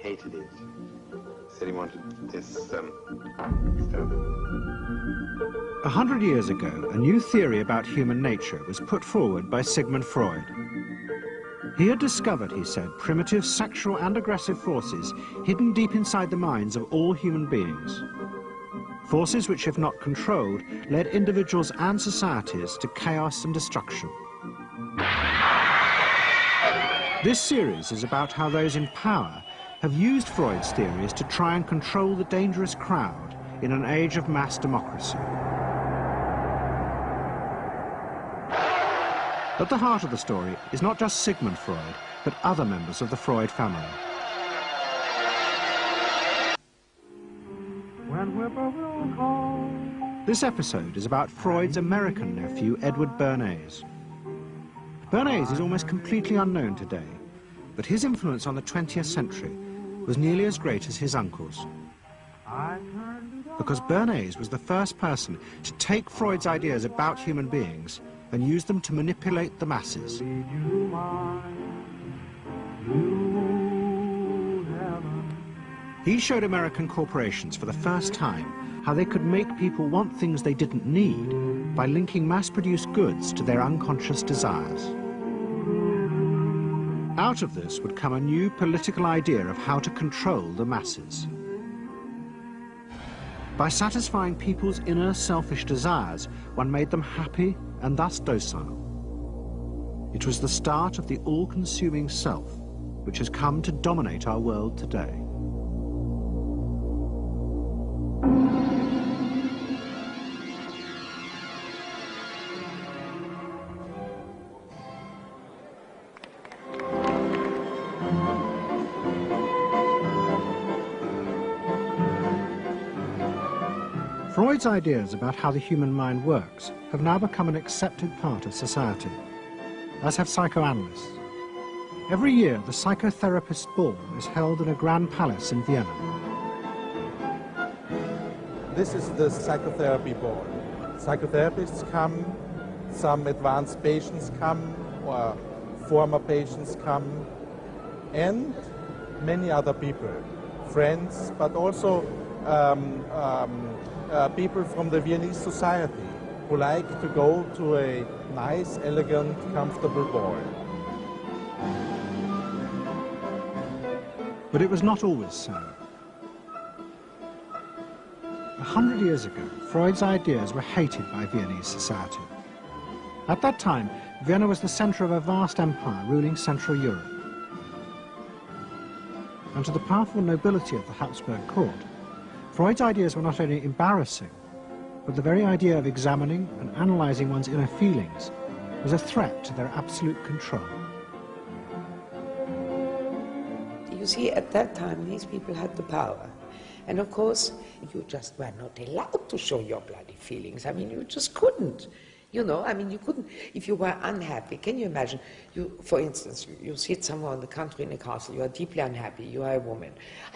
hated it. Said he wanted this stuff. 100 years ago, a new theory about human nature was put forward by Sigmund Freud. He had discovered, he said, primitive sexual and aggressive forces hidden deep inside the minds of all human beings. Forces which, if not controlled, led individuals and societies to chaos and destruction. This series is about how those in power have used Freud's theories to try and control the dangerous crowd in an age of mass democracy. At the heart of the story is not just Sigmund Freud, but other members of the Freud family. This episode is about Freud's American nephew, Edward Bernays. Bernays is almost completely unknown today, but his influence on the 20th century was nearly as great as his uncle's. Because Bernays was the first person to take Freud's ideas about human beings and use them to manipulate the masses. He showed American corporations for the first time how they could make people want things they didn't need by linking mass-produced goods to their unconscious desires. Out of this would come a new political idea of how to control the masses. By satisfying people's inner selfish desires, one made them happy and thus docile. It was the start of the all-consuming self, which has come to dominate our world today. Freud's ideas about how the human mind works have now become an accepted part of society, as have psychoanalysts. Every year, the psychotherapist ball is held in a grand palace in Vienna. This is the psychotherapy ball. Psychotherapists come, some advanced patients come, or former patients come, and many other people, friends, but also people from the Viennese society who like to go to a nice, elegant, comfortable ball. But it was not always so. 100 years ago, Freud's ideas were hated by Viennese society. At that time, Vienna was the center of a vast empire ruling Central Europe. And to the powerful nobility of the Habsburg court, Freud's ideas were not only embarrassing, but the very idea of examining and analyzing one's inner feelings was a threat to their absolute control. You see, at that time, these people had the power. And of course, you just were not allowed to show your bloody feelings. I mean, you just couldn't. You know, I mean, you couldn't, if you were unhappy, can you imagine, for instance, you sit somewhere in the country in a castle, you are deeply unhappy, you are a woman.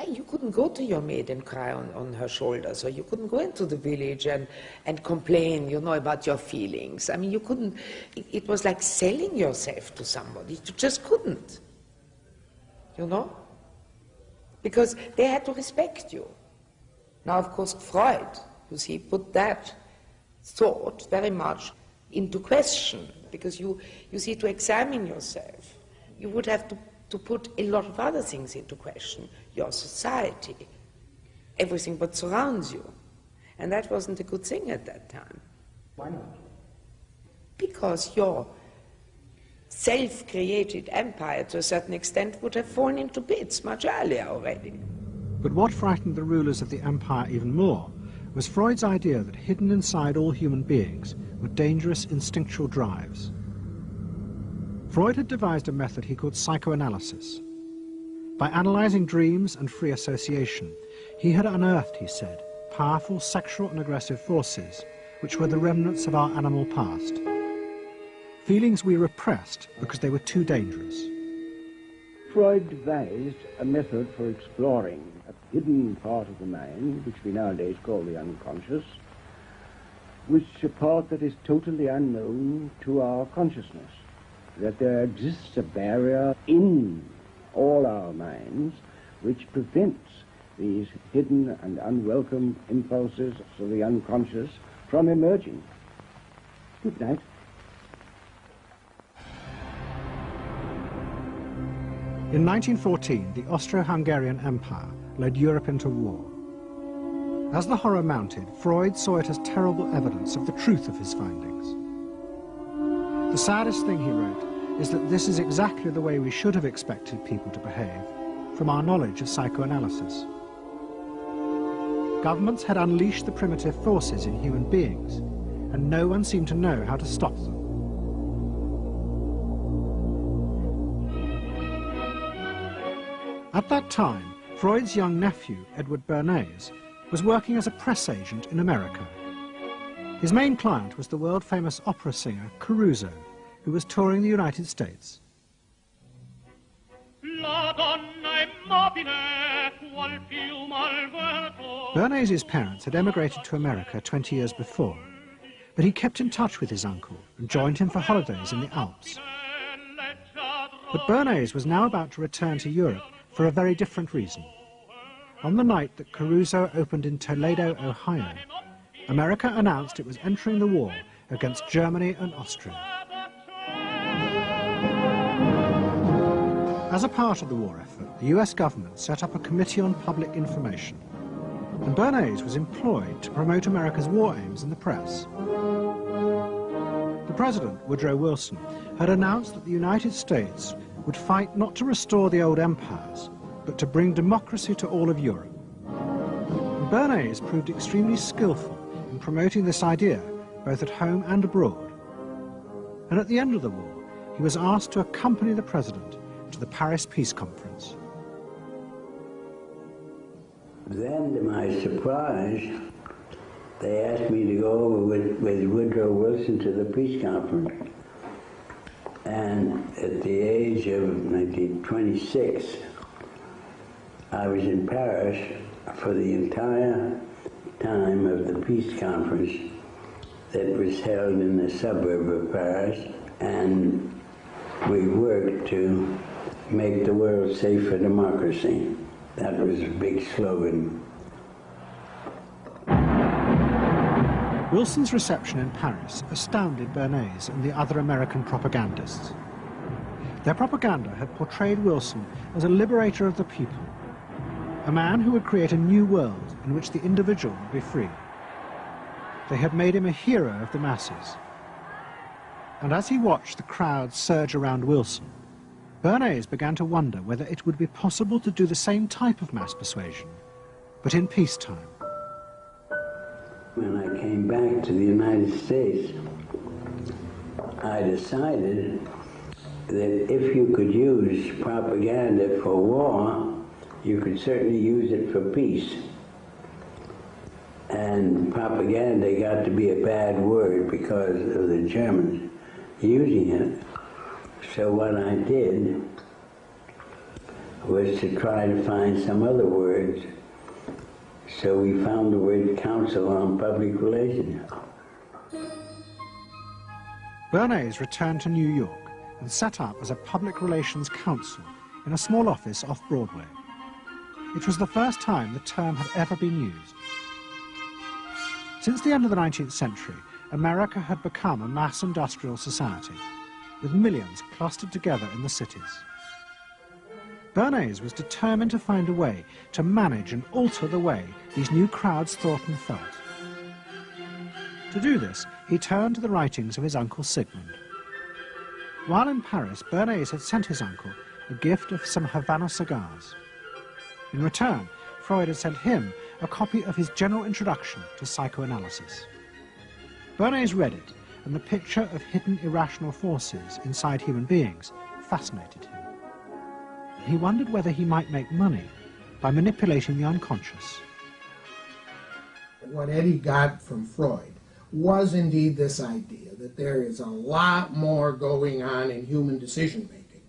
You couldn't go to your maid and cry on her shoulders, or you couldn't go into the village and complain, you know, about your feelings. I mean, you couldn't, it was like selling yourself to somebody, you just couldn't, you know, because they had to respect you. Now, of course, Freud, you see, put that thought very much into question, because you see, to examine yourself, you would have to put a lot of other things into question, your society, everything what surrounds you. And that wasn't a good thing at that time. Why not? Because your self-created empire, to a certain extent, would have fallen into bits much earlier already. But what frightened the rulers of the empire even more was Freud's idea that hidden inside all human beings were dangerous instinctual drives. Freud had devised a method he called psychoanalysis. By analyzing dreams and free association, he had unearthed, he said, powerful sexual and aggressive forces which were the remnants of our animal past. Feelings we repressed because they were too dangerous. Freud devised a method for exploring a hidden part of the mind, which we nowadays call the unconscious, which is a part that is totally unknown to our consciousness, that there exists a barrier in all our minds which prevents these hidden and unwelcome impulses of the unconscious from emerging. Good night. In 1914, the Austro-Hungarian Empire led Europe into war. As the horror mounted, Freud saw it as terrible evidence of the truth of his findings. The saddest thing, he wrote, is that this is exactly the way we should have expected people to behave, from our knowledge of psychoanalysis. Governments had unleashed the primitive forces in human beings, and no one seemed to know how to stop them. At that time, Freud's young nephew, Edward Bernays, was working as a press agent in America. His main client was the world-famous opera singer Caruso, who was touring the United States. Bernays' parents had emigrated to America 20 years before, but he kept in touch with his uncle and joined him for holidays in the Alps. But Bernays was now about to return to Europe for a very different reason. On the night that Caruso opened in Toledo, Ohio, America announced it was entering the war against Germany and Austria. As a part of the war effort, the US government set up a Committee on Public Information, and Bernays was employed to promote America's war aims in the press. The president, Woodrow Wilson, had announced that the United States would fight not to restore the old empires, but to bring democracy to all of Europe. And Bernays proved extremely skillful in promoting this idea, both at home and abroad. And at the end of the war, he was asked to accompany the president to the Paris Peace Conference. Then, to my surprise, they asked me to go over with Woodrow Wilson to the peace conference. And at the age of 26, I was in Paris for the entire time of the peace conference that was held in the suburb of Paris, and we worked to make the world safe for democracy. That was a big slogan. Wilson's reception in Paris astounded Bernays and the other American propagandists. Their propaganda had portrayed Wilson as a liberator of the people, a man who would create a new world in which the individual would be free. They had made him a hero of the masses. And as he watched the crowds surge around Wilson, Bernays began to wonder whether it would be possible to do the same type of mass persuasion, but in peacetime. When I came back to the United States, I decided that if you could use propaganda for war, you could certainly use it for peace. And propaganda got to be a bad word because of the Germans using it. So what I did was to try to find some other words. So we found the word Council on Public Relations. Bernays returned to New York and set up as a public relations counsel in a small office off Broadway. It was the first time the term had ever been used. Since the end of the 19th century, America had become a mass industrial society, with millions clustered together in the cities. Bernays was determined to find a way to manage and alter the way these new crowds thought and felt. To do this, he turned to the writings of his uncle Sigmund. While in Paris, Bernays had sent his uncle a gift of some Havana cigars. In return, Freud had sent him a copy of his general introduction to psychoanalysis. Bernays read it, and the picture of hidden irrational forces inside human beings fascinated him. He wondered whether he might make money by manipulating the unconscious. What Eddie got from Freud was indeed this idea that there is a lot more going on in human decision-making,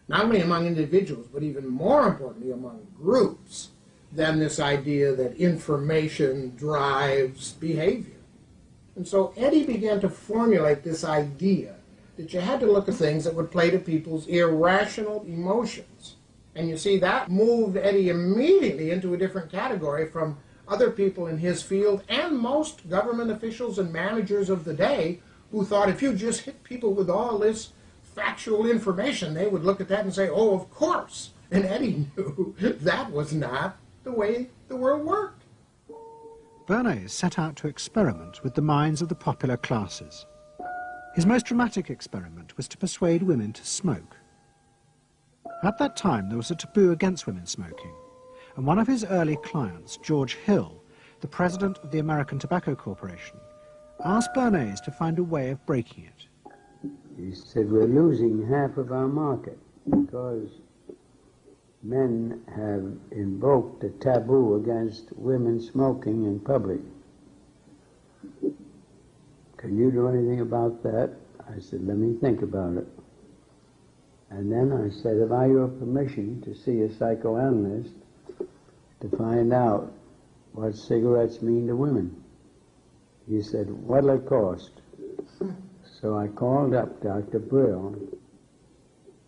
not only among individuals, but even more importantly among groups, than this idea that information drives behavior. And so Eddie began to formulate this idea that you had to look at things that would play to people's irrational emotions And you see, that moved Eddie immediately into a different category from other people in his field and most government officials and managers of the day who thought if you just hit people with all this factual information, they would look at that and say, oh, of course. And Eddie knew that was not the way the world worked. Bernays set out to experiment with the minds of the popular classes. His most dramatic experiment was to persuade women to smoke. At that time, there was a taboo against women smoking, and one of his early clients, George Hill, the president of the American Tobacco Corporation, asked Bernays to find a way of breaking it. He said, we're losing half of our market because men have invoked a taboo against women smoking in public. Can you do anything about that? I said, let me think about it. And then I said, have I your permission to see a psychoanalyst to find out what cigarettes mean to women? He said, what'll it cost? So I called up Dr. Brill,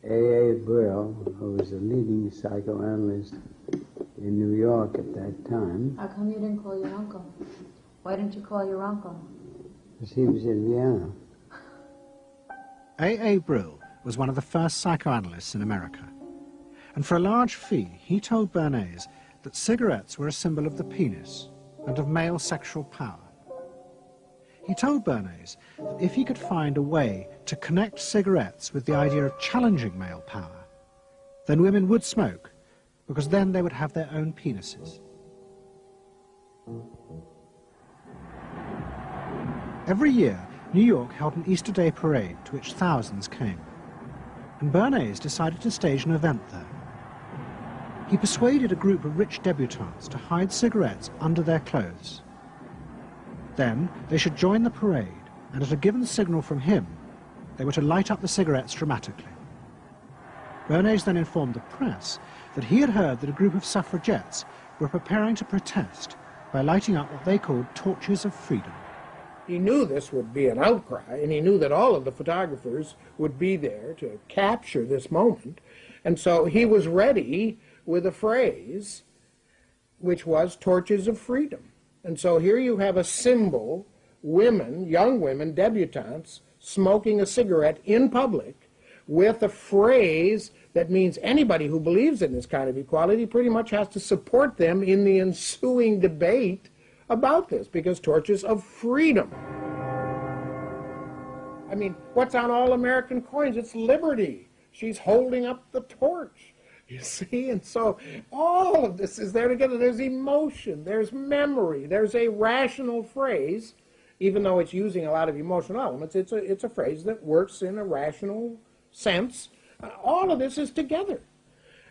A.A. Brill, who was a leading psychoanalyst in New York at that time. How come you didn't call your uncle? Why didn't you call your uncle? Because he was in Vienna. A.A. Brill was one of the first psychoanalysts in America, and for a large fee he told Bernays that cigarettes were a symbol of the penis and of male sexual power. He told Bernays that if he could find a way to connect cigarettes with the idea of challenging male power, then women would smoke, because then they would have their own penises. Every year, New York held an Easter Day parade to which thousands came, and Bernays decided to stage an event there. He persuaded a group of rich debutantes to hide cigarettes under their clothes. Then they should join the parade, and at a given signal from him, they were to light up the cigarettes dramatically. Bernays then informed the press that he had heard that a group of suffragettes were preparing to protest by lighting up what they called torches of freedom. He knew this would be an outcry, and he knew that all of the photographers would be there to capture this moment. And so he was ready with a phrase which was torches of freedom. And so here you have a symbol, women, young women, debutantes, smoking a cigarette in public with a phrase that means anybody who believes in this kind of equality pretty much has to support them in the ensuing debate about this, because torches of freedom. I mean, what's on all American coins? It's liberty. She's holding up the torch, you see? And so all of this is there together. There's emotion, there's memory, there's a rational phrase, even though it's using a lot of emotional elements, it's a phrase that works in a rational sense. All of this is together.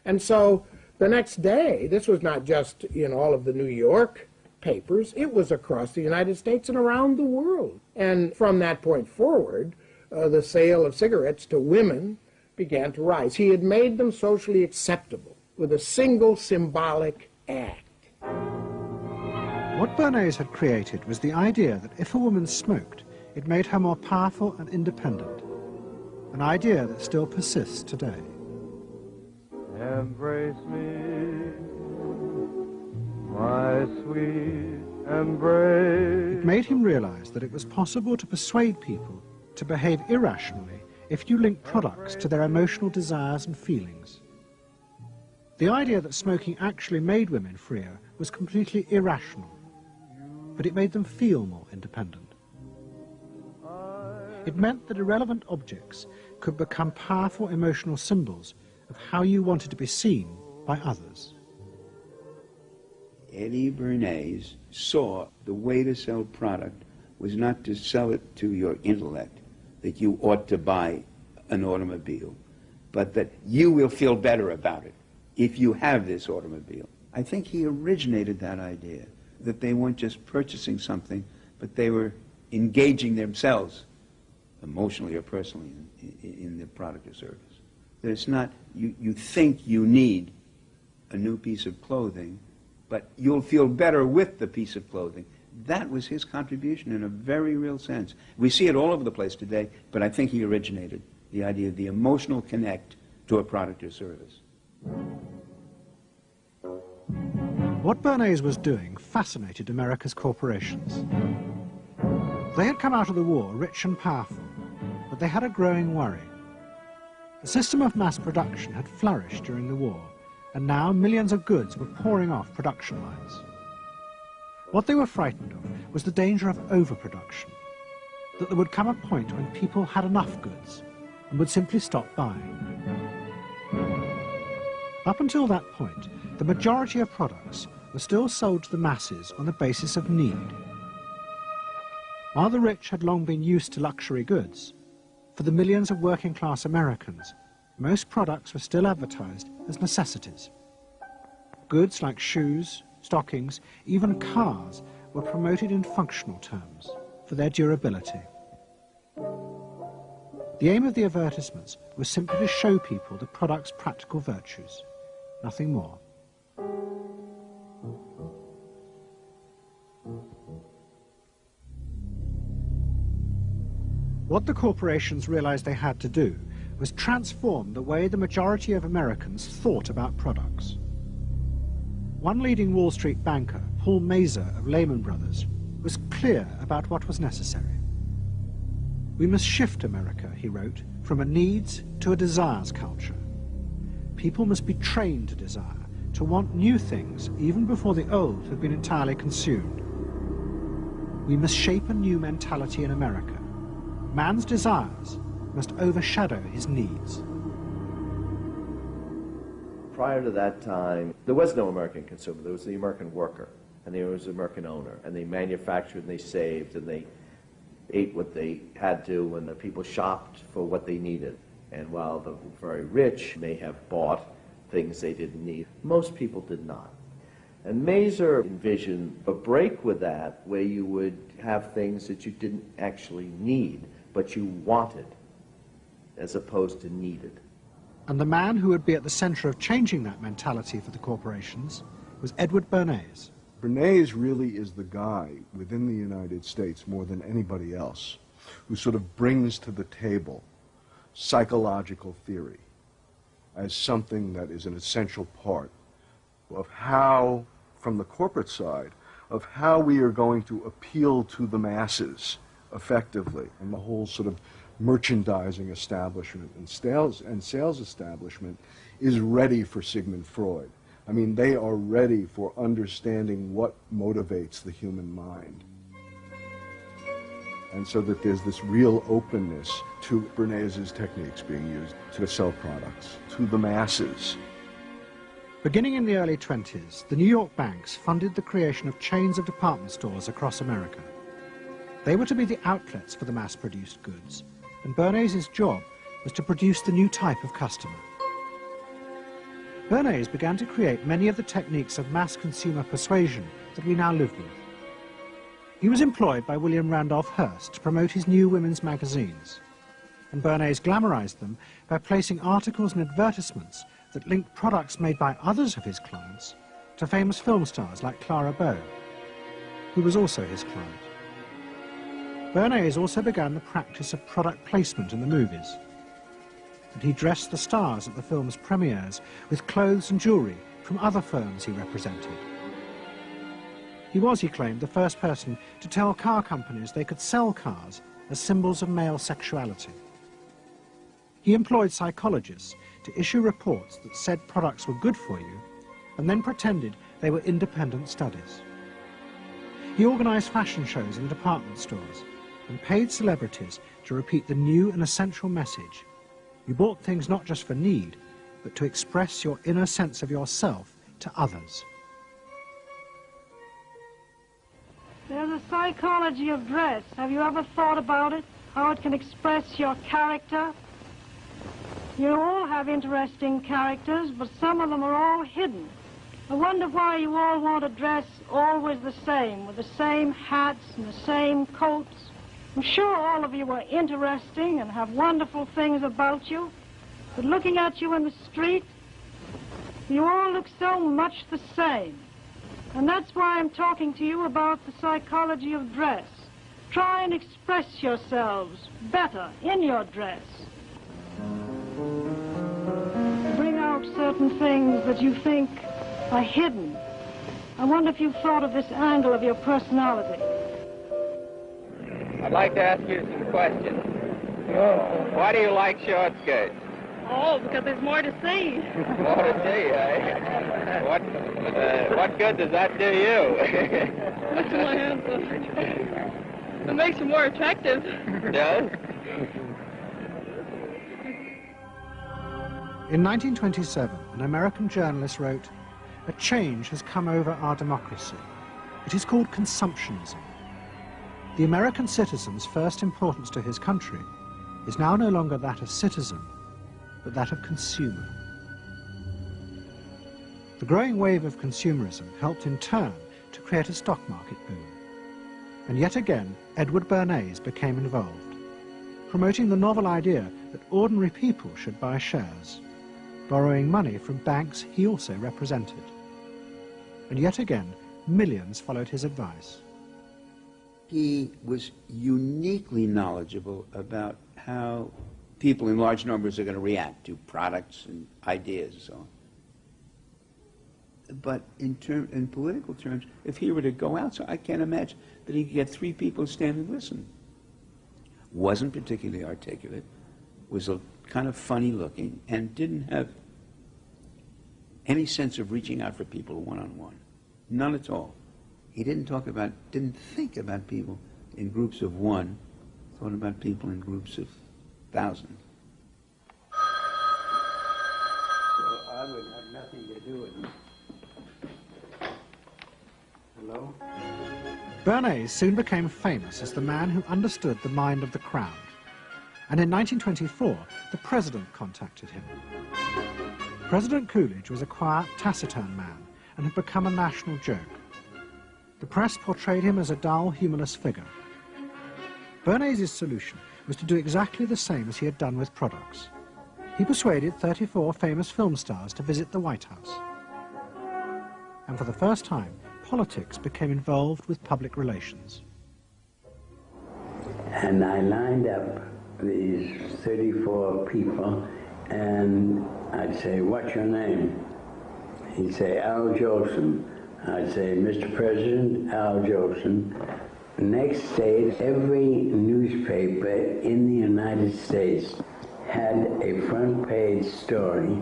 And so the next day, this was not just in all of the New York papers, it was across the United States and around the world. And from that point forward, the sale of cigarettes to women began to rise. He had made them socially acceptable with a single symbolic act. What Bernays had created was the idea that if a woman smoked, it made her more powerful and independent, an idea that still persists today. Embrace me, my sweet embrace. It made him realize that it was possible to persuade people to behave irrationally if you link products to their emotional desires and feelings. The idea that smoking actually made women freer was completely irrational, but it made them feel more independent. It meant that irrelevant objects could become powerful emotional symbols of how you wanted to be seen by others. Eddie Bernays saw the way to sell product was not to sell it to your intellect, that you ought to buy an automobile, but that you will feel better about it if you have this automobile. I think he originated that idea, that they weren't just purchasing something, but they were engaging themselves emotionally or personally in the product or service. That it's not, you think you need a new piece of clothing, but you'll feel better with the piece of clothing. That was his contribution in a very real sense. We see it all over the place today, but I think he originated the idea of the emotional connect to a product or service. What Bernays was doing fascinated America's corporations. They had come out of the war rich and powerful, but they had a growing worry. The system of mass production had flourished during the war, and now millions of goods were pouring off production lines. What they were frightened of was the danger of overproduction, that there would come a point when people had enough goods and would simply stop buying. Up until that point, the majority of products were still sold to the masses on the basis of need. While the rich had long been used to luxury goods, for the millions of working-class Americans, most products were still advertised as necessities. Goods like shoes, stockings, even cars were promoted in functional terms for their durability. The aim of the advertisements was simply to show people the product's practical virtues, nothing more. What the corporations realized they had to do was transform the way the majority of Americans thought about products. One leading Wall Street banker, Paul Mazur of Lehman Brothers, was clear about what was necessary. We must shift America, he wrote, from a needs to a desires culture. People must be trained to desire, to want new things even before the old have been entirely consumed. We must shape a new mentality in America. Man's desires must overshadow his needs. Prior to that time, there was no American consumer. There was the American worker, and there was the American owner, and they manufactured and they saved and they ate what they had to, and the people shopped for what they needed. And while the very rich may have bought things they didn't need, most people did not. And Mazur envisioned a break with that, where you would have things that you didn't actually need, but you wanted, as opposed to needed. And the man who would be at the center of changing that mentality for the corporations was Edward Bernays. Bernays really is the guy within the United States, more than anybody else, who sort of brings to the table psychological theory as something that is an essential part of how, from the corporate side, of how we are going to appeal to the masses effectively. And the whole sort of merchandising establishment and sales establishment is ready for Sigmund Freud. I mean, they are ready for understanding what motivates the human mind. And so that there's this real openness to Bernays' techniques being used to sell products to the masses. Beginning in the early 20s, the New York banks funded the creation of chains of department stores across America. They were to be the outlets for the mass-produced goods, and Bernays' job was to produce the new type of customer. Bernays began to create many of the techniques of mass consumer persuasion that we now live with. He was employed by William Randolph Hearst to promote his new women's magazines, and Bernays glamorized them by placing articles and advertisements that linked products made by others of his clients to famous film stars like Clara Bow, who was also his client. Bernays also began the practice of product placement in the movies, and he dressed the stars at the film's premieres with clothes and jewellery from other firms he represented. He was, he claimed, the first person to tell car companies they could sell cars as symbols of male sexuality. He employed psychologists to issue reports that said products were good for you and then pretended they were independent studies. He organised fashion shows in department stores and paid celebrities to repeat the new and essential message: you bought things not just for need, but to express your inner sense of yourself to others. There's a psychology of dress. Have you ever thought about it? How it can express your character? You all have interesting characters, but some of them are all hidden. I wonder why you all want to dress always the same, with the same hats and the same coats. I'm sure all of you are interesting and have wonderful things about you, but looking at you in the street, you all look so much the same. And that's why I'm talking to you about the psychology of dress. Try and express yourselves better in your dress. Bring out certain things that you think are hidden. I wonder if you've thought of this angle of your personality. I'd like to ask you some questions. Why do you like short skirts? Oh, because there's more to see. More to see, eh? What good does that do you? That's my answer. It makes you more attractive. Does? In 1927, an American journalist wrote, "A change has come over our democracy. It is called consumptionism. The American citizen's first importance to his country is now no longer that of citizen, but that of consumer." The growing wave of consumerism helped in turn to create a stock market boom. And yet again, Edward Bernays became involved, promoting the novel idea that ordinary people should buy shares, borrowing money from banks he also represented. And yet again, millions followed his advice. He was uniquely knowledgeable about how people in large numbers are going to react to products and ideas and so on. But in political terms, if he were to go out, so I can't imagine that he could get 3 people to stand and listen. Wasn't particularly articulate, was a kind of funny looking, and didn't have any sense of reaching out for people one-on-one. None at all. He didn't think about people in groups of one, thought about people in groups of thousands. So I would have nothing to do with it. Hello? Bernays soon became famous as the man who understood the mind of the crowd. And in 1924, the president contacted him. President Coolidge was a quiet, taciturn man and had become a national joke. The press portrayed him as a dull, humorless figure. Bernays' solution was to do exactly the same as he had done with products. He persuaded 34 famous film stars to visit the White House. And for the first time, politics became involved with public relations. And I lined up these 34 people, and I'd say, "What's your name?" He'd say, "Al Jolson." I'd say, "Mr. President, Al Jolson." Next day, every newspaper in the United States had a front page story.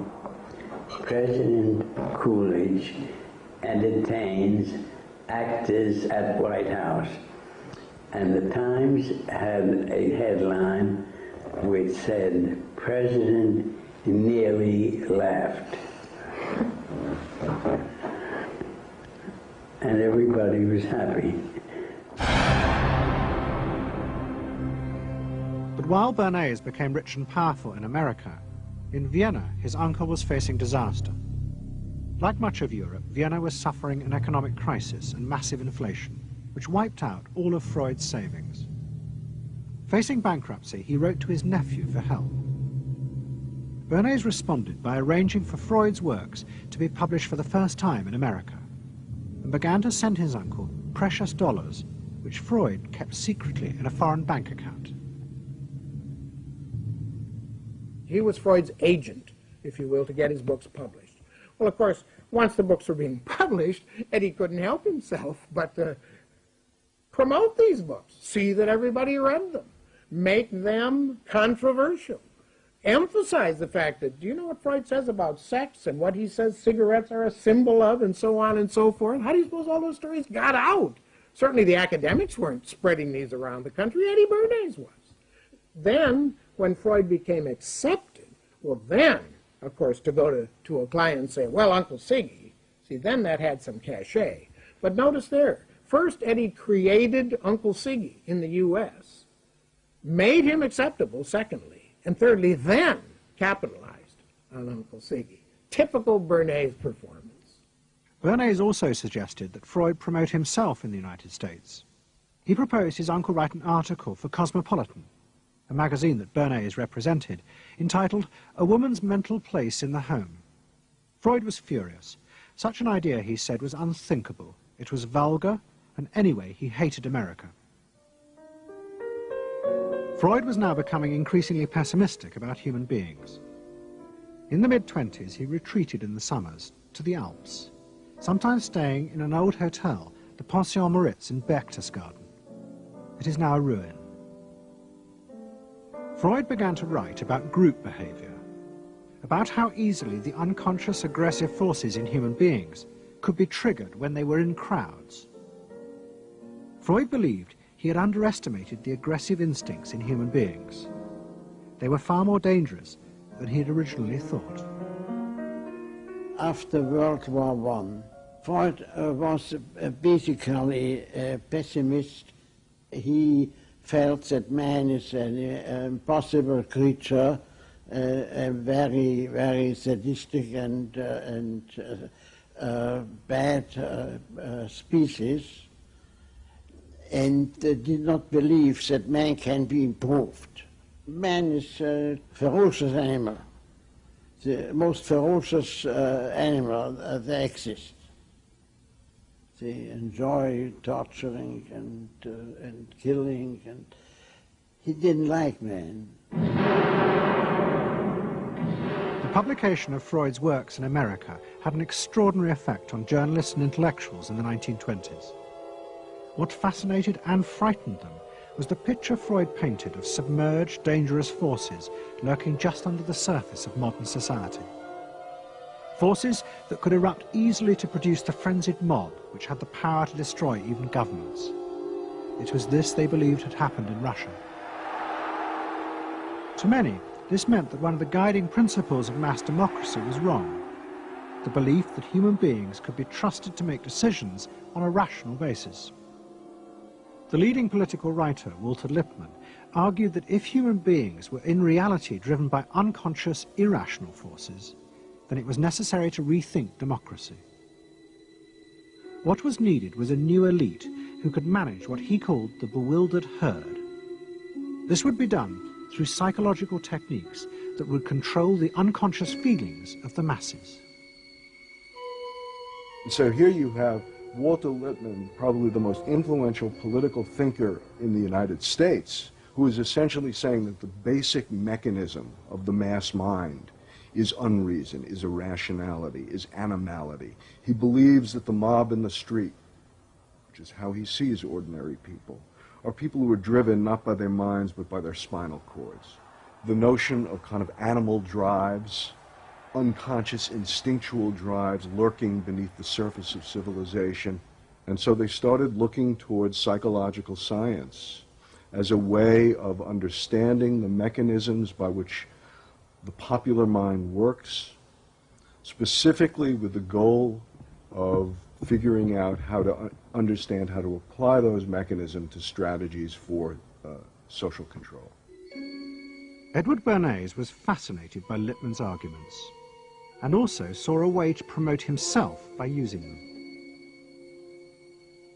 President Coolidge entertains actors at White House. And the Times had a headline which said, "President nearly laughed." And everybody was happy. But while Bernays became rich and powerful in America, in Vienna his uncle was facing disaster. Like much of Europe, Vienna was suffering an economic crisis and massive inflation, which wiped out all of Freud's savings. Facing bankruptcy, he wrote to his nephew for help. Bernays responded by arranging for Freud's works to be published for the first time in America, and began to send his uncle precious dollars, which Freud kept secretly in a foreign bank account. He was Freud's agent, if you will, to get his books published. Well, of course, once the books were being published, Eddie couldn't help himself but to promote these books, see that everybody read them, make them controversial, emphasize the fact that, do you know what Freud says about sex and what he says cigarettes are a symbol of and so on and so forth? How do you suppose all those stories got out? Certainly the academics weren't spreading these around the country. Eddie Bernays was. Then, when Freud became accepted, well then, of course, to go to a client and say, "Well, Uncle Siggy," see, then that had some cachet. But notice there, first Eddie created Uncle Siggy in the U.S., made him acceptable, secondly, and thirdly, then capitalized on Uncle Siggy. Typical Bernays performance. Bernays also suggested that Freud promote himself in the United States. He proposed his uncle write an article for Cosmopolitan, a magazine that Bernays represented, entitled "A Woman's Mental Place in the Home." Freud was furious. Such an idea, he said, was unthinkable. It was vulgar, and anyway, he hated America. Freud was now becoming increasingly pessimistic about human beings. In the mid-20s, he retreated in the summers to the Alps. sometimes staying in an old hotel, the Pension Moritz in Berchtesgaden. It is now a ruin. Freud began to write about group behavior, about how easily the unconscious aggressive forces in human beings could be triggered when they were in crowds. Freud believed he had underestimated the aggressive instincts in human beings. They were far more dangerous than he had originally thought. After World War I, Freud was basically a pessimist. He felt that man is an impossible creature, a very, very sadistic and bad species, and did not believe that man can be improved. Man is a ferocious animal, the most ferocious animal that exists. They enjoy torturing and killing, and he didn't like man. The publication of Freud's works in America had an extraordinary effect on journalists and intellectuals in the 1920s. What fascinated and frightened them was the picture Freud painted of submerged, dangerous forces lurking just under the surface of modern society. Forces that could erupt easily to produce the frenzied mob which had the power to destroy even governments. It was this they believed had happened in Russia. To many, this meant that one of the guiding principles of mass democracy was wrong. The belief that human beings could be trusted to make decisions on a rational basis. The leading political writer, Walter Lippmann, argued that if human beings were in reality driven by unconscious, irrational forces, then it was necessary to rethink democracy. What was needed was a new elite who could manage what he called the bewildered herd. This would be done through psychological techniques that would control the unconscious feelings of the masses. So here you have Walter Lippmann, probably the most influential political thinker in the United States, who is essentially saying that the basic mechanism of the mass mind is unreason, is irrationality, is animality. He believes that the mob in the street, which is how he sees ordinary people, are people who are driven not by their minds but by their spinal cords. The notion of kind of animal drives, unconscious instinctual drives lurking beneath the surface of civilization. And so they started looking towards psychological science as a way of understanding the mechanisms by which the popular mind works, specifically with the goal of figuring out how to understand how to apply those mechanisms to strategies for social control. Edward Bernays was fascinated by Lippmann's arguments and also saw a way to promote himself by using them.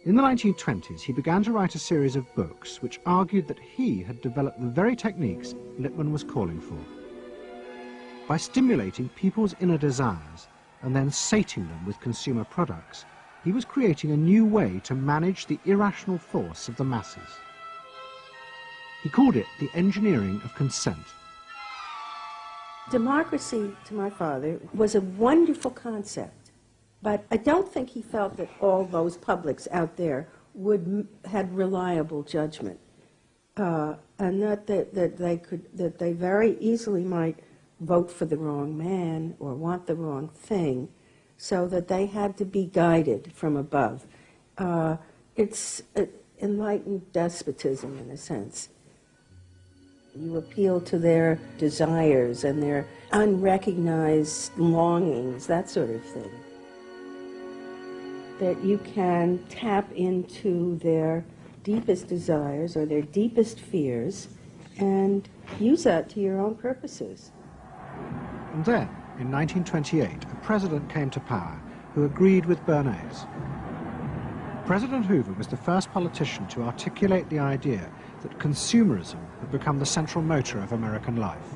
In the 1920s, he began to write a series of books which argued that he had developed the very techniques Lippmann was calling for. By stimulating people's inner desires and then sating them with consumer products, he was creating a new way to manage the irrational force of the masses. He called it the engineering of consent. Democracy, to my father, was a wonderful concept, but I don't think he felt that all those publics out there had reliable judgment, and that they very easily might vote for the wrong man or want the wrong thing, so that they had to be guided from above. It's enlightened despotism in a sense. You appeal to their desires and their unrecognized longings, that sort of thing. That you can tap into their deepest desires or their deepest fears and use that to your own purposes. And then, in 1928, a president came to power who agreed with Bernays. President Hoover was the first politician to articulate the idea that consumerism had become the central motor of American life.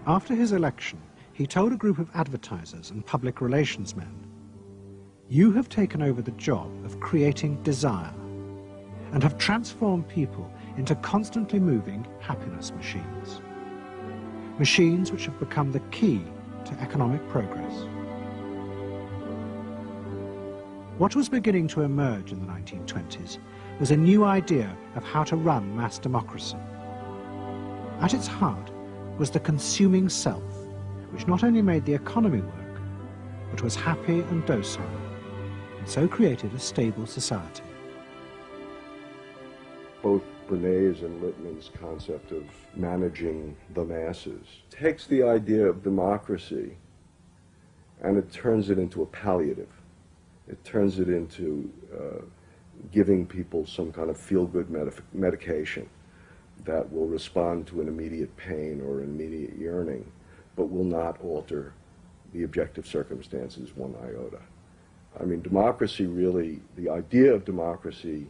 After his election, he told a group of advertisers and public relations men, "You have taken over the job of creating desire and have transformed people into constantly moving happiness machines. Machines which have become the key to economic progress." What was beginning to emerge in the 1920s was a new idea of how to run mass democracy. At its heart was the consuming self, which not only made the economy work, but was happy and docile, and so created a stable society. Both Bernays and Littman's concept of managing the masses takes the idea of democracy and it turns it into a palliative. It turns it into giving people some kind of feel-good medication that will respond to an immediate pain or an immediate yearning, but will not alter the objective circumstances one iota. I mean, democracy really, the idea of democracy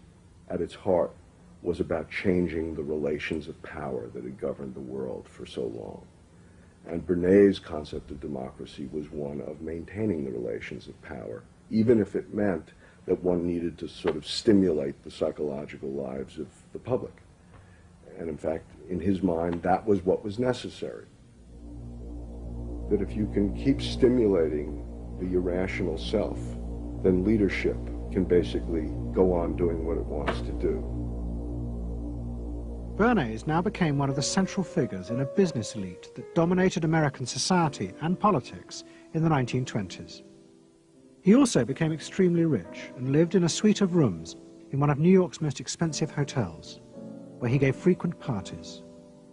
at its heart was about changing the relations of power that had governed the world for so long. And Bernays' concept of democracy was one of maintaining the relations of power, even if it meant that one needed to sort of stimulate the psychological lives of the public. And in fact, in his mind, that was what was necessary. That if you can keep stimulating the irrational self, then leadership can basically go on doing what it wants to do. Bernays now became one of the central figures in a business elite that dominated American society and politics in the 1920s. He also became extremely rich and lived in a suite of rooms in one of New York's most expensive hotels, where he gave frequent parties.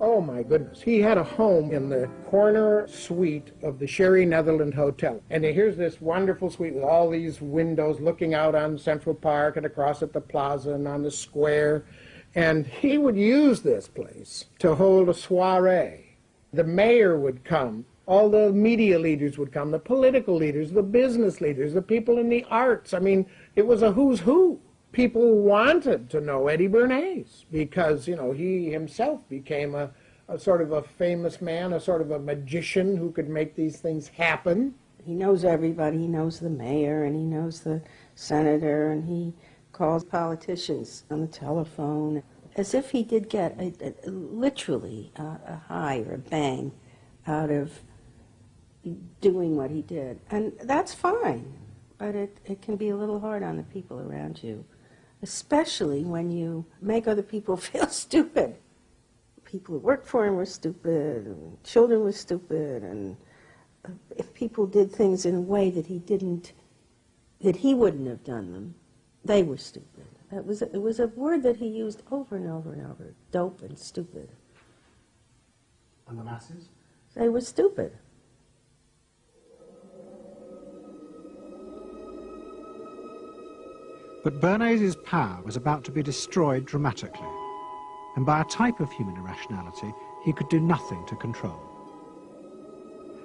Oh my goodness. He had a home in the corner suite of the Sherry Netherland Hotel. And here's this wonderful suite with all these windows looking out on Central Park and across at the plaza and on the square. And he would use this place to hold a soiree. The mayor would come, all the media leaders would come, the political leaders, the business leaders, the people in the arts. I mean, it was a who's who. People wanted to know Eddie Bernays because, you know, he himself became a sort of a famous man, a sort of a magician who could make these things happen. He knows everybody. He knows the mayor and he knows the senator, and he calls politicians on the telephone as if he did get literally a high or a bang out of doing what he did. And that's fine, but it can be a little hard on the people around you, especially when you make other people feel stupid. People who worked for him were stupid, and children were stupid, and if people did things in a way that he wouldn't have done them, they were stupid. It was a word that he used over and over and over, dope and stupid. And the masses? They were stupid. But Bernays' power was about to be destroyed dramatically, and by a type of human irrationality he could do nothing to control.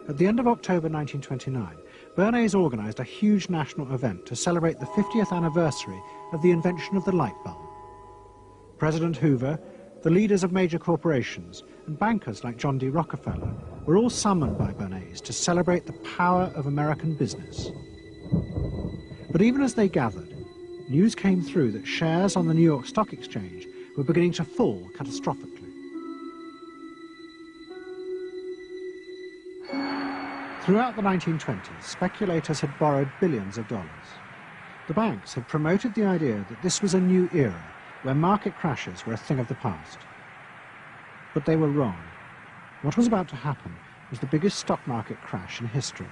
At the end of October 1929, Bernays organised a huge national event to celebrate the 50th anniversary of the invention of the light bulb. President Hoover, the leaders of major corporations, and bankers like John D. Rockefeller were all summoned by Bernays to celebrate the power of American business. But even as they gathered, news came through that shares on the New York Stock Exchange were beginning to fall catastrophically. Throughout the 1920s, speculators had borrowed billions of dollars. The banks had promoted the idea that this was a new era where market crashes were a thing of the past. But they were wrong. What was about to happen was the biggest stock market crash in history.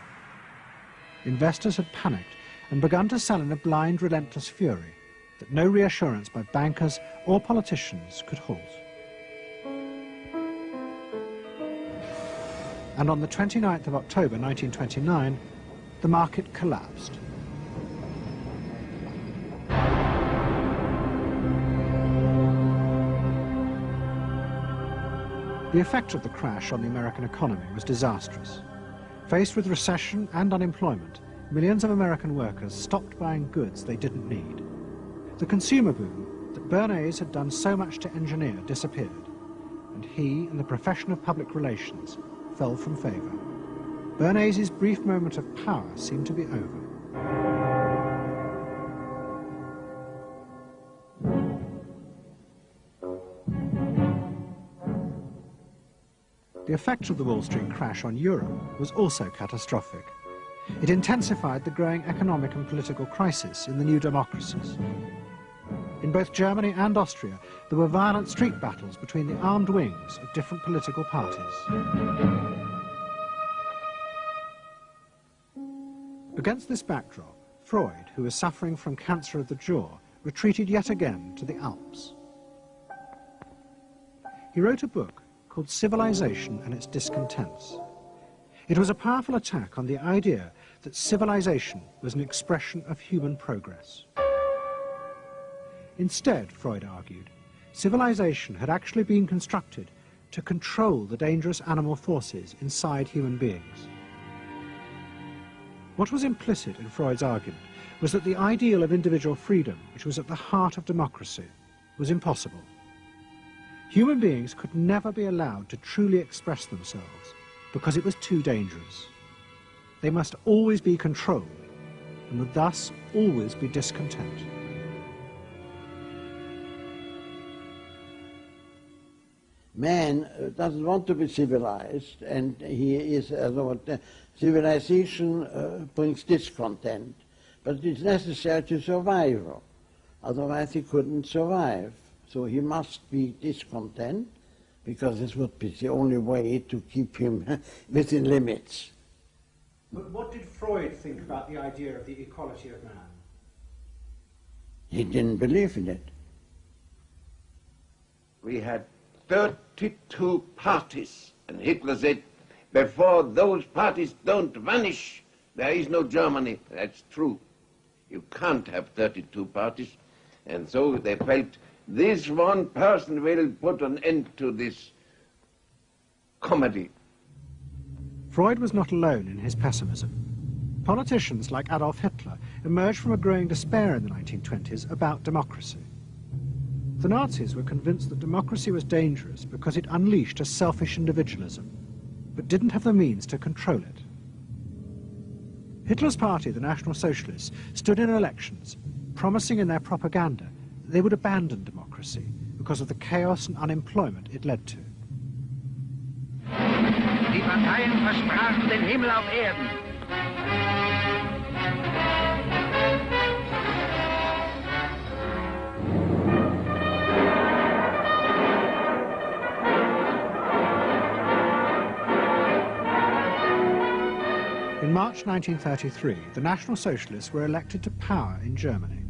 Investors had panicked and begun to sell in a blind, relentless fury that no reassurance by bankers or politicians could halt. And on the 29th of October 1929, the market collapsed. The effect of the crash on the American economy was disastrous. Faced with recession and unemployment, millions of American workers stopped buying goods they didn't need. The consumer boom that Bernays had done so much to engineer disappeared, and he and the profession of public relations fell from favour. Bernays' brief moment of power seemed to be over. The effect of the Wall Street crash on Europe was also catastrophic. It intensified the growing economic and political crisis in the new democracies. In both Germany and Austria, there were violent street battles between the armed wings of different political parties. Against this backdrop, Freud, who was suffering from cancer of the jaw, retreated yet again to the Alps. He wrote a book called Civilization and Its Discontents. It was a powerful attack on the idea that civilization was an expression of human progress. Instead, Freud argued, civilization had actually been constructed to control the dangerous animal forces inside human beings. What was implicit in Freud's argument was that the ideal of individual freedom, which was at the heart of democracy, was impossible. Human beings could never be allowed to truly express themselves because it was too dangerous. They must always be controlled and would thus always be discontent. Man doesn't want to be civilized, and he is, civilization brings discontent, but it's necessary to survival. Otherwise he couldn't survive. So he must be discontent, because this would be the only way to keep him within limits. But what did Freud think about the idea of the equality of man? He didn't believe in it. We had 32 parties, and Hitler said, before those parties don't vanish, there is no Germany. That's true. You can't have 32 parties. And so they felt, this one person will put an end to this comedy. Freud was not alone in his pessimism. Politicians like Adolf Hitler emerged from a growing despair in the 1920s about democracy. The Nazis were convinced that democracy was dangerous because it unleashed a selfish individualism, but didn't have the means to control it. Hitler's party, the National Socialists, stood in elections, promising in their propaganda that they would abandon democracy because of the chaos and unemployment it led to. Die Parteien versprachen den Himmel auf Erden. In March 1933, the National Socialists were elected to power in Germany,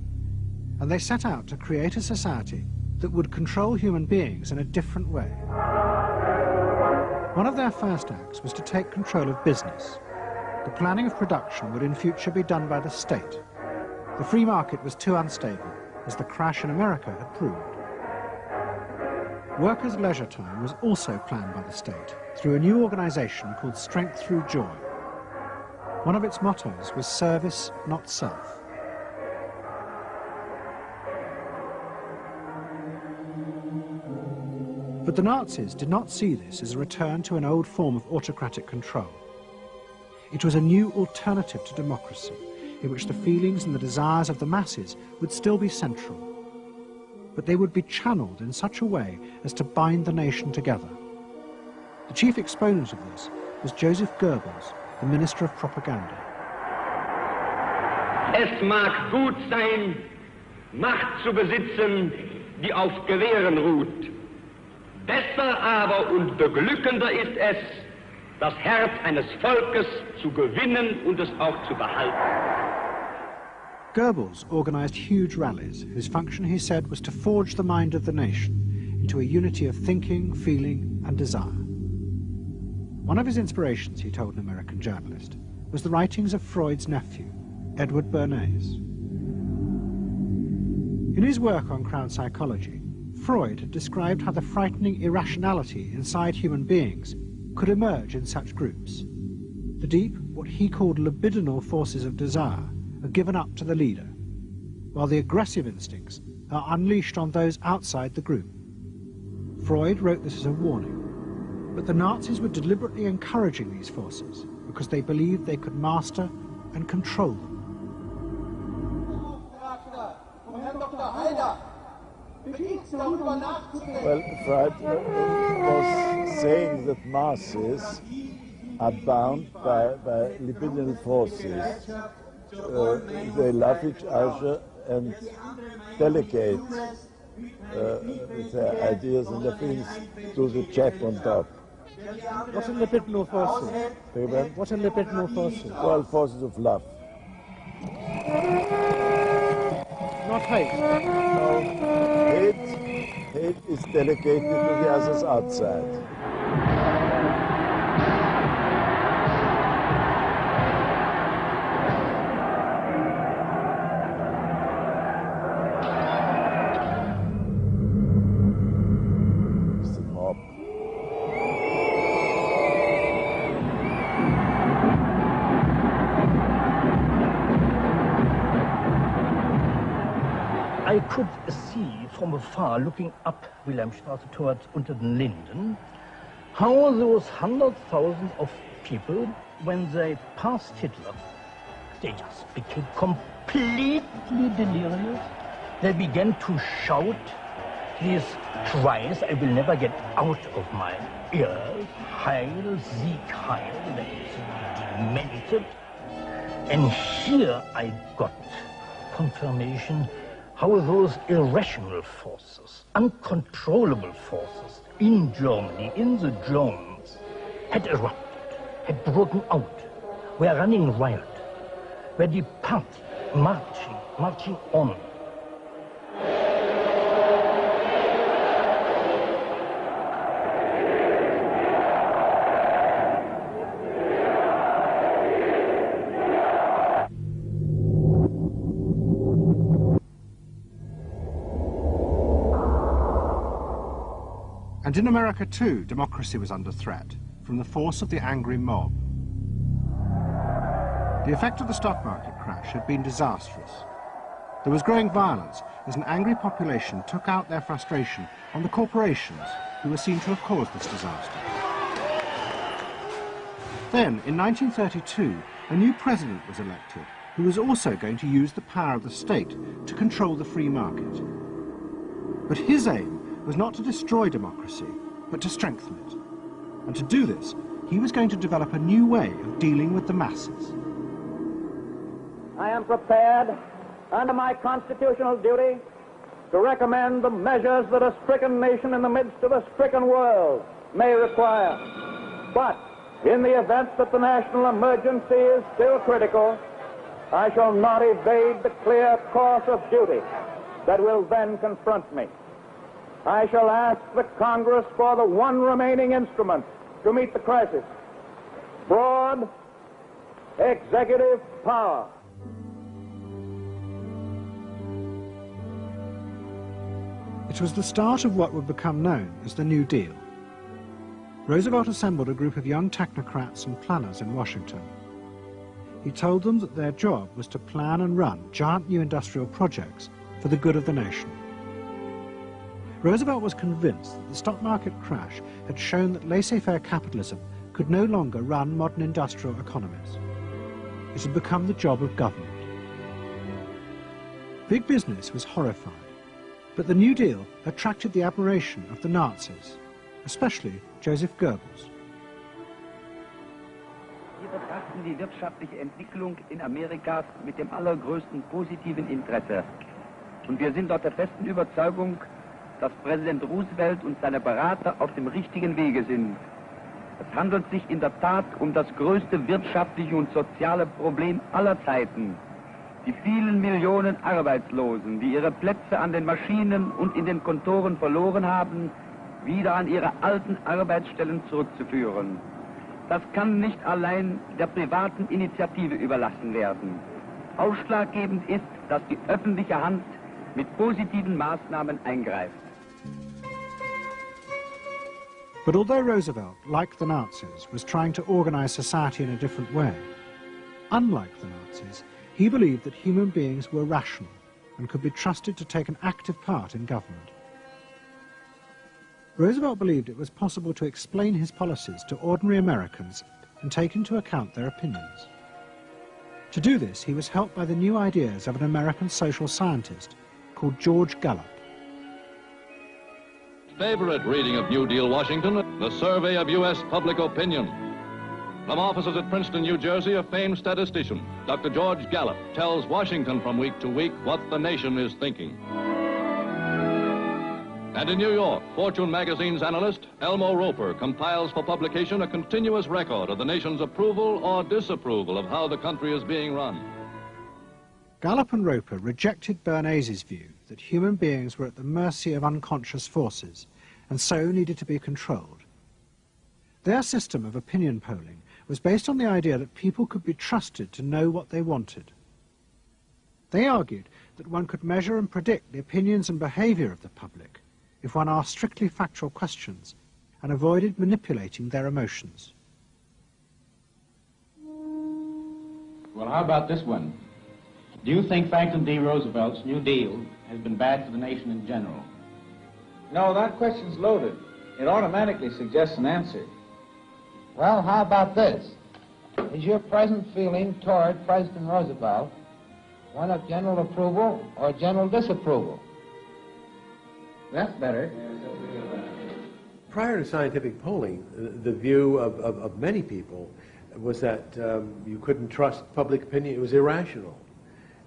and they set out to create a society that would control human beings in a different way. One of their first acts was to take control of business. The planning of production would in future be done by the state. The free market was too unstable, as the crash in America had proved. Workers' leisure time was also planned by the state through a new organization called Strength Through Joy. One of its mottos was service, not self. But the Nazis did not see this as a return to an old form of autocratic control. It was a new alternative to democracy, in which the feelings and the desires of the masses would still be central, but they would be channeled in such a way as to bind the nation together. The chief exponent of this was Joseph Goebbels, the Minister of Propaganda. Es mag gut sein, Macht zu besitzen, die auf Gewehren ruht. Besser aber und beglückender ist es, das Herz eines Volkes zu gewinnen und es auch zu behalten. Goebbels organized huge rallies whose function, he said, was to forge the mind of the nation into a unity of thinking, feeling and desire. One of his inspirations, he told an American journalist, was the writings of Freud's nephew, Edward Bernays. In his work on Crown Psychology, Freud had described how the frightening irrationality inside human beings could emerge in such groups. The deep, what he called libidinal forces of desire, are given up to the leader, while the aggressive instincts are unleashed on those outside the group. Freud wrote this as a warning, but the Nazis were deliberately encouraging these forces because they believed they could master and control them. Well, Freud was saying that masses are bound by libidinal forces. They love each other and delegate their ideas and their feelings to the chap on top. What are libidinal forces? What are libidinal forces? Well, forces of love. Not hate. No, hate is delegated to the others outside. It's the mob. I could see from afar, looking up Wilhelmstraße towards unter den Linden, how those 100,000 of people, when they passed Hitler, they just became completely delirious. They began to shout these cries I will never get out of my ears. Heil, Sieg, Heil. They demented. And here I got confirmation how those irrational forces, uncontrollable forces in Germany, in the Germans, had erupted, had broken out, were running wild, were departing, marching on. And in America too, democracy was under threat from the force of the angry mob. The effect of the stock market crash had been disastrous. There was growing violence as an angry population took out their frustration on the corporations who were seen to have caused this disaster. Then, in 1932, a new president was elected who was also going to use the power of the state to control the free market. But his aim was not to destroy democracy, but to strengthen it. And to do this, he was going to develop a new way of dealing with the masses. I am prepared, under my constitutional duty, to recommend the measures that a stricken nation in the midst of a stricken world may require. But in the event that the national emergency is still critical, I shall not evade the clear course of duty that will then confront me. I shall ask the Congress for the one remaining instrument to meet the crisis: broad executive power. It was the start of what would become known as the New Deal. Roosevelt assembled a group of young technocrats and planners in Washington. He told them that their job was to plan and run giant new industrial projects for the good of the nation. Roosevelt was convinced that the stock market crash had shown that laissez-faire capitalism could no longer run modern industrial economies. It had become the job of government. Big business was horrified, but the New Deal attracted the admiration of the Nazis, especially Joseph Goebbels. Wir betrachten die wirtschaftliche Entwicklung in Amerika mit dem allergrößten positiven Interesse. Und wir sind dort der festen Überzeugung, dass Präsident Roosevelt und seine Berater auf dem richtigen Wege sind. Es handelt sich in der Tat um das größte wirtschaftliche und soziale Problem aller Zeiten. Die vielen Millionen Arbeitslosen, die ihre Plätze an den Maschinen und in den Kontoren verloren haben, wieder an ihre alten Arbeitsstellen zurückzuführen. Das kann nicht allein der privaten Initiative überlassen werden. Ausschlaggebend ist, dass die öffentliche Hand mit positiven Maßnahmen eingreift. But although Roosevelt, like the Nazis, was trying to organize society in a different way, unlike the Nazis, he believed that human beings were rational and could be trusted to take an active part in government. Roosevelt believed it was possible to explain his policies to ordinary Americans and take into account their opinions. To do this, he was helped by the new ideas of an American social scientist called George Gallup. Favorite reading of New Deal Washington, the survey of U.S. public opinion. From offices at Princeton, New Jersey, a famed statistician, Dr. George Gallup, tells Washington from week to week what the nation is thinking. And in New York, Fortune magazine's analyst, Elmo Roper, compiles for publication a continuous record of the nation's approval or disapproval of how the country is being run. Gallup and Roper rejected Bernays' view that human beings were at the mercy of unconscious forces and so needed to be controlled. Their system of opinion polling was based on the idea that people could be trusted to know what they wanted. They argued that one could measure and predict the opinions and behavior of the public if one asked strictly factual questions and avoided manipulating their emotions. Well, how about this one? Do you think Franklin D. Roosevelt's New Deal has been bad for the nation in general? No, that question's loaded. It automatically suggests an answer. Well, how about this? Is your present feeling toward President Roosevelt one of general approval or general disapproval? That's better. Prior to scientific polling, the view of many people was that you couldn't trust public opinion. It was irrational,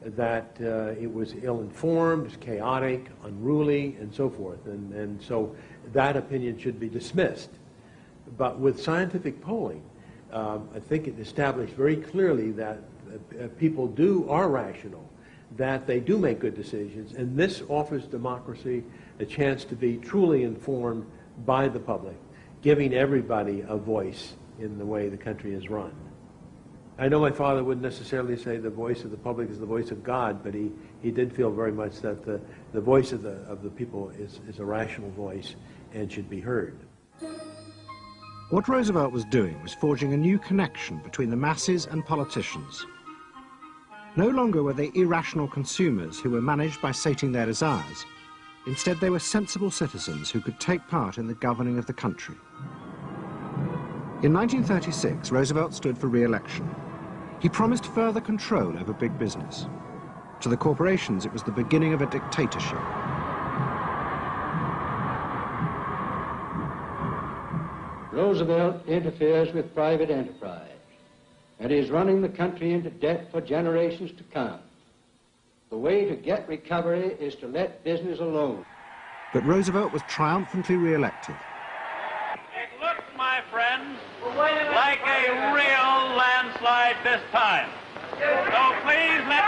that it was ill-informed, it was chaotic, unruly, and so forth. And so that opinion should be dismissed. But with scientific polling, I think it established very clearly that people are rational, that they do make good decisions, and this offers democracy a chance to be truly informed by the public, giving everybody a voice in the way the country is run. I know my father wouldn't necessarily say the voice of the public is the voice of God, but he did feel very much that the voice of the people is a rational voice and should be heard. What Roosevelt was doing was forging a new connection between the masses and politicians. No longer were they irrational consumers who were managed by sating their desires. Instead, they were sensible citizens who could take part in the governing of the country. In 1936, Roosevelt stood for re-election. He promised further control over big business. To the corporations, it was the beginning of a dictatorship. Roosevelt interferes with private enterprise and is running the country into debt for generations to come. The way to get recovery is to let business alone. But Roosevelt was triumphantly re-elected. It looks, my friends, like a real landslide this time. So please let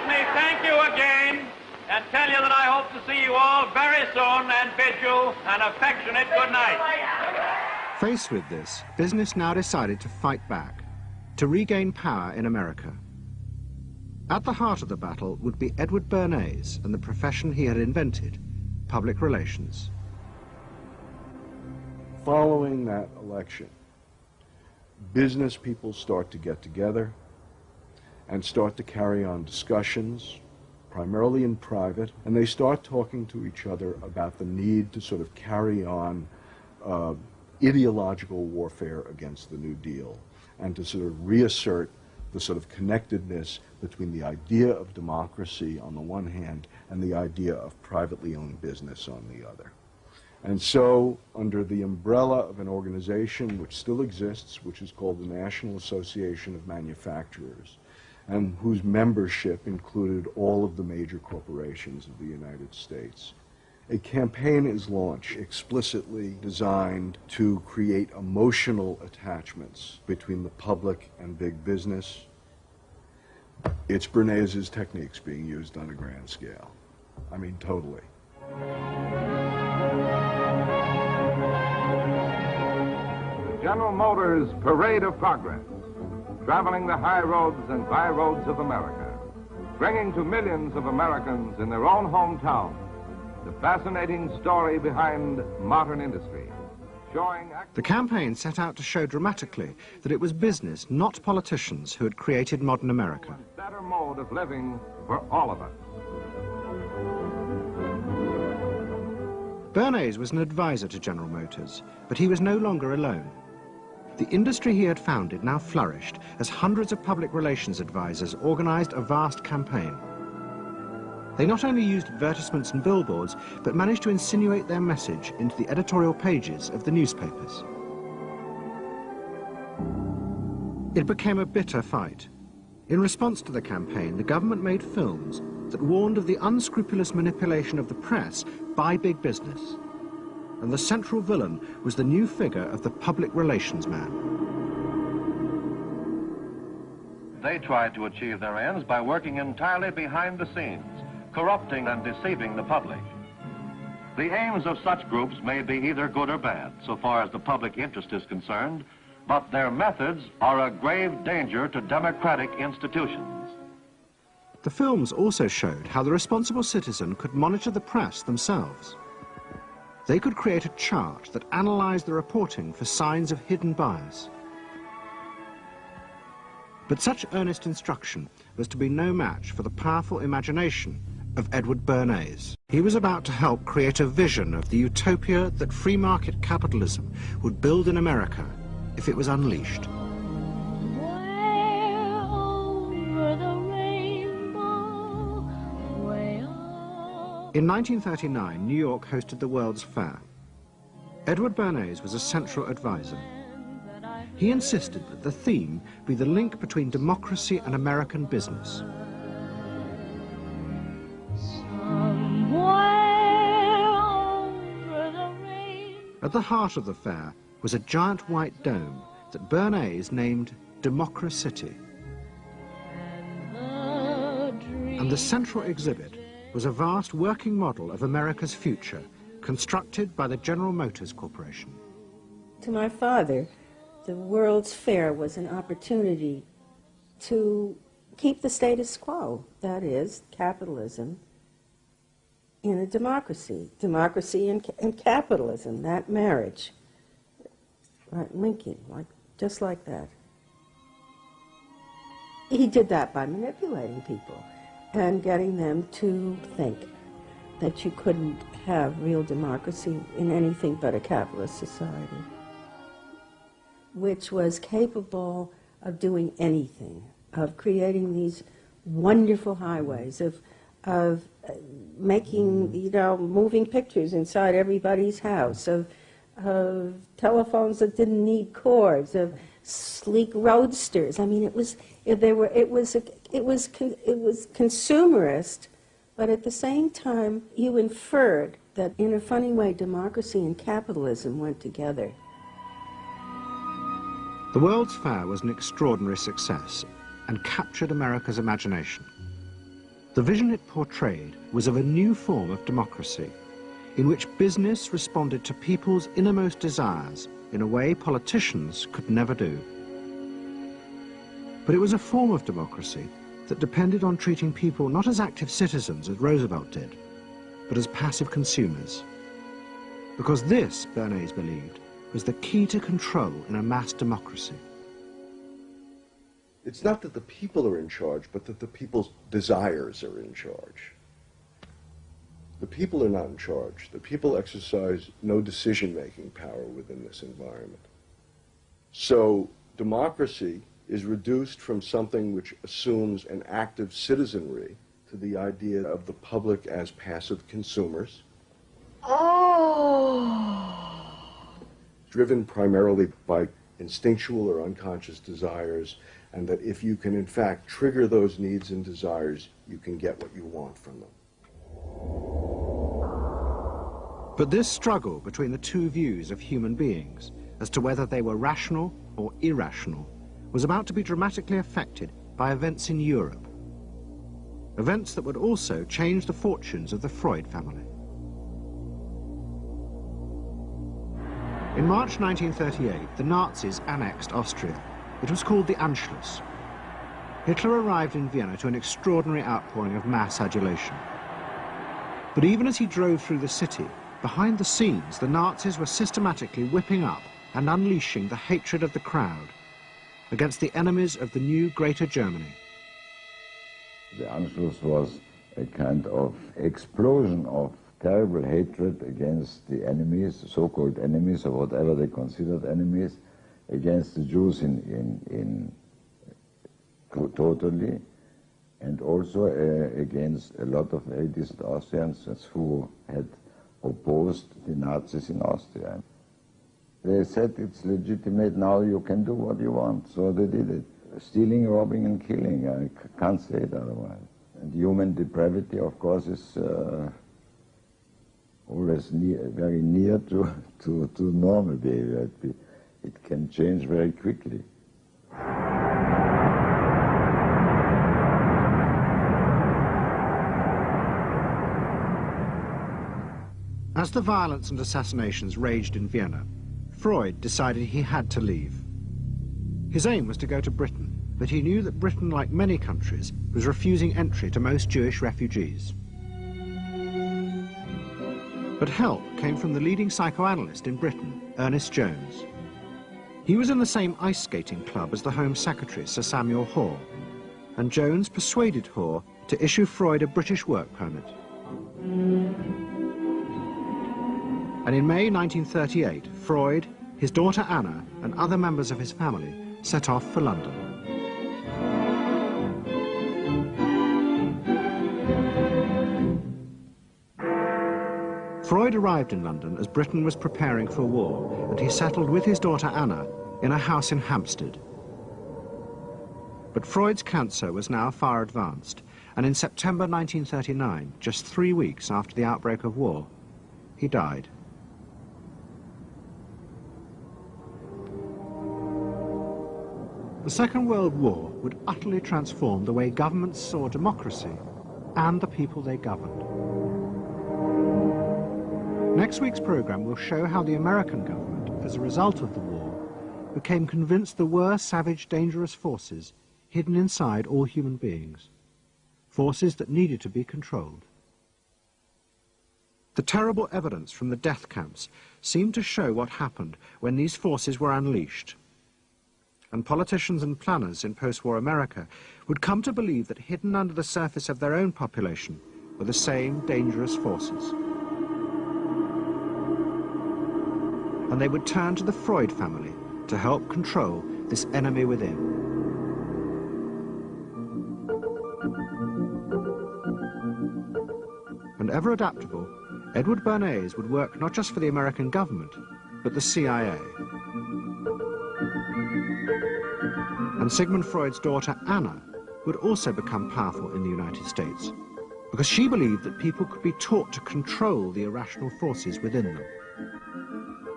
me thank you again and tell you that I hope to see you all very soon and bid you an affectionate good night. Faced with this, business now decided to fight back, to regain power in America. At the heart of the battle would be Edward Bernays and the profession he had invented, public relations. Following that election, business people start to get together and start to carry on discussions, primarily in private, and they start talking to each other about the need to sort of carry on ideological warfare against the New Deal and to sort of reassert the sort of connectedness between the idea of democracy on the one hand and the idea of privately owned business on the other. And so, under the umbrella of an organization which still exists, which is called the National Association of Manufacturers, and whose membership included all of the major corporations of the United States, a campaign is launched explicitly designed to create emotional attachments between the public and big business. It's Bernays' techniques being used on a grand scale. I mean, totally. General Motors' Parade of Progress, traveling the high roads and by roads of America, bringing to millions of Americans in their own hometown the fascinating story behind modern industry, showing... The campaign set out to show dramatically that it was business, not politicians, who had created modern America. Better mode of living for all of us. Bernays was an advisor to General Motors, but he was no longer alone. The industry he had founded now flourished as hundreds of public relations advisors organized a vast campaign. They not only used advertisements and billboards, but managed to insinuate their message into the editorial pages of the newspapers. It became a bitter fight. In response to the campaign, the government made films that warned of the unscrupulous manipulation of the press by big business. And the central villain was the new figure of the public relations man. They tried to achieve their ends by working entirely behind the scenes, corrupting and deceiving the public. The aims of such groups may be either good or bad, so far as the public interest is concerned, but their methods are a grave danger to democratic institutions. The films also showed how the responsible citizen could monitor the press themselves. They could create a chart that analyzed the reporting for signs of hidden bias. But such earnest instruction was to be no match for the powerful imagination of Edward Bernays. He was about to help create a vision of the utopia that free market capitalism would build in America if it was unleashed. In 1939, New York hosted the World's Fair. Edward Bernays was a central advisor. He insisted that the theme be the link between democracy and American business. At the heart of the fair was a giant white dome that Bernays named Democracity. And the central exhibit was a vast working model of America's future, constructed by the General Motors Corporation. To my father, the World's Fair was an opportunity to keep the status quo, that is, capitalism in a democracy. Democracy and capitalism, that marriage, right, linking, just like that. He did that by manipulating people and getting them to think that you couldn't have real democracy in anything but a capitalist society, which was capable of doing anything, of creating these wonderful highways, of making, moving pictures inside everybody's house, of telephones that didn't need cords, of sleek roadsters. I mean, it was consumerist, but at the same time, you inferred that in a funny way, democracy and capitalism went together. The World's Fair was an extraordinary success and captured America's imagination. The vision it portrayed was of a new form of democracy, in which business responded to people's innermost desires in a way politicians could never do. But it was a form of democracy that depended on treating people not as active citizens, as Roosevelt did, but as passive consumers. Because this, Bernays believed, was the key to control in a mass democracy. It's not that the people are in charge, but that the people's desires are in charge. The people are not in charge. The people exercise no decision-making power within this environment. So democracy is reduced from something which assumes an active citizenry to the idea of the public as passive consumers. Driven primarily by instinctual or unconscious desires, and that if you can in fact trigger those needs and desires, you can get what you want from them. But this struggle between the two views of human beings as to whether they were rational or irrational was about to be dramatically affected by events in Europe. Events that would also change the fortunes of the Freud family. In March 1938, the Nazis annexed Austria. It was called the Anschluss. Hitler arrived in Vienna to an extraordinary outpouring of mass adulation. But even as he drove through the city, behind the scenes, the Nazis were systematically whipping up and unleashing the hatred of the crowd against the enemies of the new Greater Germany. The Anschluss was a kind of explosion of terrible hatred against the enemies, so-called enemies, or whatever they considered enemies, against the Jews totally, and also against a lot of very decent Austrians who had opposed the Nazis in Austria. They said it's legitimate, now you can do what you want, so they did it. Stealing, robbing and killing, I can't say it otherwise. And human depravity, of course, is always very near to normal behavior. It can change very quickly. As the violence and assassinations raged in Vienna, Freud decided he had to leave. His aim was to go to Britain, but he knew that Britain, like many countries, was refusing entry to most Jewish refugees. But help came from the leading psychoanalyst in Britain, Ernest Jones. He was in the same ice skating club as the Home Secretary, Sir Samuel Hoare, and Jones persuaded Hoare to issue Freud a British work permit. And in May 1938, Freud, his daughter Anna, and other members of his family set off for London. Freud arrived in London as Britain was preparing for war, and he settled with his daughter Anna in a house in Hampstead. But Freud's cancer was now far advanced, and in September 1939, just 3 weeks after the outbreak of war, he died. The Second World War would utterly transform the way governments saw democracy and the people they governed. Next week's program will show how the American government, as a result of the war, became convinced there were savage, dangerous forces hidden inside all human beings, forces that needed to be controlled. The terrible evidence from the death camps seemed to show what happened when these forces were unleashed. And politicians and planners in post-war America would come to believe that hidden under the surface of their own population were the same dangerous forces. And they would turn to the Freud family to help control this enemy within. And ever adaptable, Edward Bernays would work not just for the American government, but the CIA. And Sigmund Freud's daughter, Anna, would also become powerful in the United States, because she believed that people could be taught to control the irrational forces within them.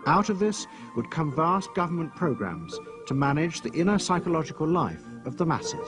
Out of this would come vast government programs to manage the inner psychological life of the masses.